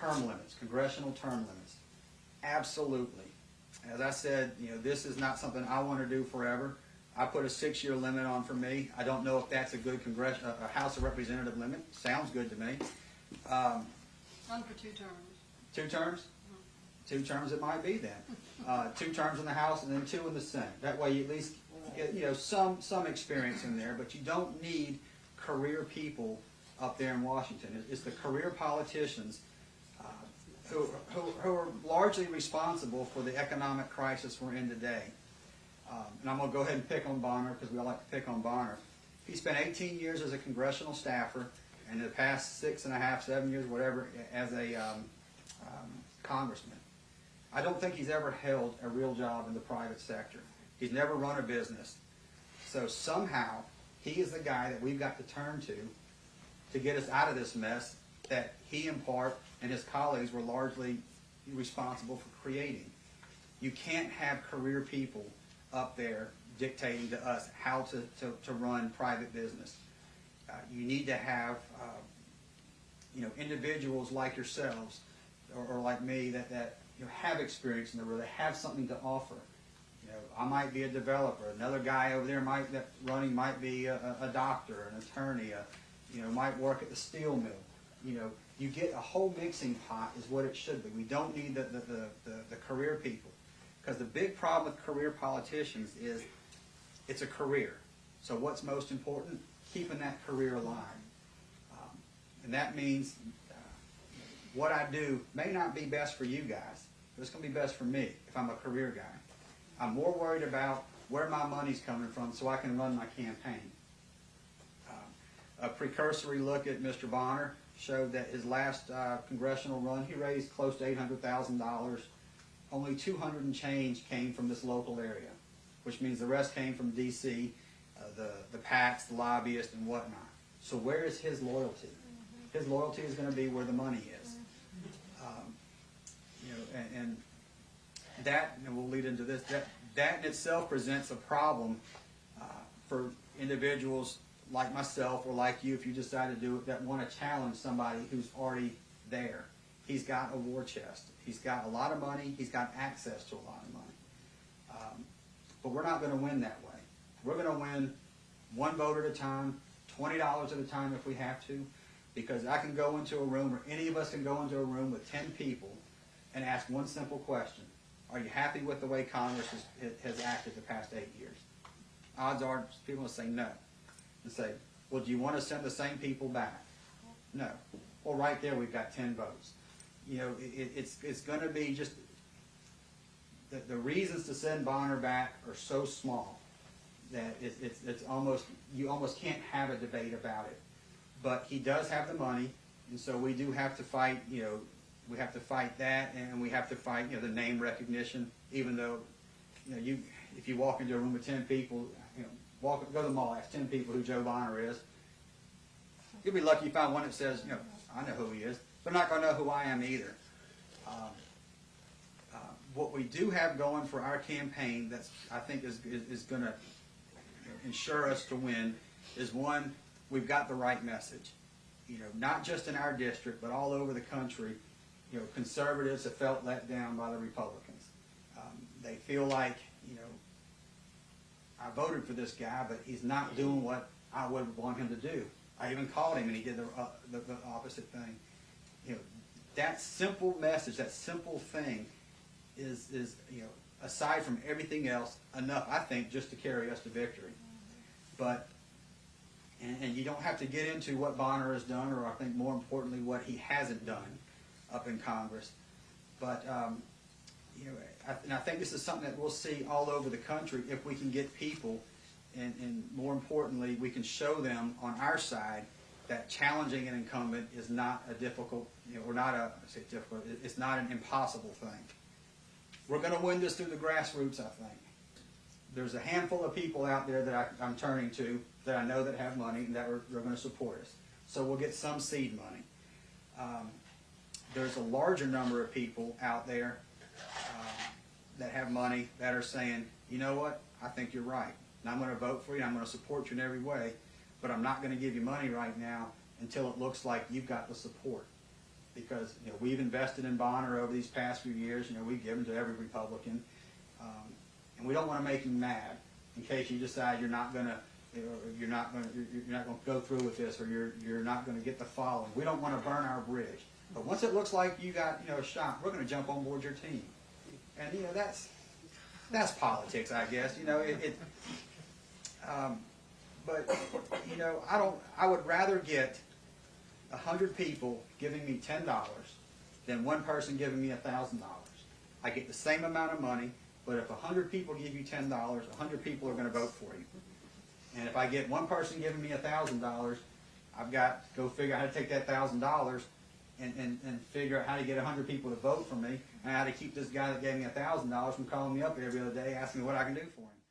term limits, congressional term limits. Absolutely. As I said, this is not something I want to do forever. I put a 6-year limit on for me. I don't know if that's a good a House of Representative limit. Sounds good to me. One for 2 terms. 2 terms? Mm-hmm. 2 terms it might be then. 2 terms in the House and then 2 in the Senate. That way you at least get some experience in there, but you don't need career people up there in Washington. It's the career politicians who are largely responsible for the economic crisis we're in today. And I'm going to go ahead and pick on Bonner because we all like to pick on Bonner. He spent 18 years as a congressional staffer and the past 6.5, 7 years, whatever, as a congressman. I don't think he's ever held a real job in the private sector. He's never run a business. So somehow he is the guy that we've got to turn to get us out of this mess that he in part and his colleagues were largely responsible for creating. You can't have career people up there dictating to us how to run private business. You need to have individuals like yourselves or like me that have experience in the world, that have something to offer. I might be a developer. Another guy over there might be a doctor, an attorney, might work at the steel mill. You get a whole mixing pot is what it should be. We don't need the career people. Because the big problem with career politicians is it's a career. So what's most important? Keeping that career alive. And that means what I do may not be best for you guys, but it's going to be best for me if I'm a career guy. I'm more worried about where my money's coming from so I can run my campaign. A precursory look at Mr. Bonner showed that his last congressional run, he raised close to $800,000. Only 200 and change came from this local area, which means the rest came from D.C., the PACs, the lobbyists, and whatnot. So where is his loyalty? His loyalty is going to be where the money is. And that, and we'll lead into this, that in itself presents a problem for individuals like myself or like you, if you decide to do it, that want to challenge somebody who's already there. He's got a war chest. He's got a lot of money. He's got access to a lot of money. But we're not going to win that way. We're going to win one vote at a time, $20 at a time if we have to, because I can go into a room, or any of us can go into a room with 10 people and ask one simple question. Are you happy with the way Congress has acted the past 8 years? Odds are people will say no. And say, well, do you want to send the same people back? No. Well, right there we've got 10 votes. It's going to be just the reasons to send Bonner back are so small that it's almost, you almost can't have a debate about it. But he does have the money, and so we do have to fight. We have to fight that, and we have to fight the name recognition. Even though if you walk into a room with 10 people, go to the mall, ask 10 people who Joe Bonner is. You'll be lucky you find one that says, I know who he is. They're not going to know who I am either. What we do have going for our campaign that I think is going to ensure us to win is, one, we've got the right message. Not just in our district, but all over the country. Conservatives have felt let down by the Republicans. They feel like, I voted for this guy, but he's not doing what I would want him to do. I even called him, and he did the opposite thing. That simple message, that simple thing, is aside from everything else, enough, I think, just to carry us to victory. But and you don't have to get into what Bonner has done, or I think more importantly, what he hasn't done up in Congress. But I think this is something that we'll see all over the country if we can get people, and more importantly, we can show them on our side that challenging an incumbent is not a difficult, or not a, I say difficult, it's not an impossible thing. We're going to win this through the grassroots, I think. There's a handful of people out there that I'm turning to that I know that have money and that are going to support us. So we'll get some seed money. There's a larger number of people out there that have money that are saying, you know what, I think you're right. And I'm going to vote for you, I'm going to support you in every way, but I'm not going to give you money right now until it looks like you've got the support. because we've invested in Bonner over these past few years. We've given to every Republican, and we don't want to make him mad in case you decide you're not going to go through with this, or you're not going to get the following. We don't want to burn our bridge. But once it looks like you got a shot, we're going to jump on board your team. And that's politics, I guess. But I would rather get 100 people giving me $10 than one person giving me $1,000. I get the same amount of money, but if 100 people give you $10, 100 people are going to vote for you. And if I get one person giving me $1,000, I've got to go figure out how to take that $1,000 and figure out how to get 100 people to vote for me, and how to keep this guy that gave me $1,000 from calling me up every other day asking me what I can do for him.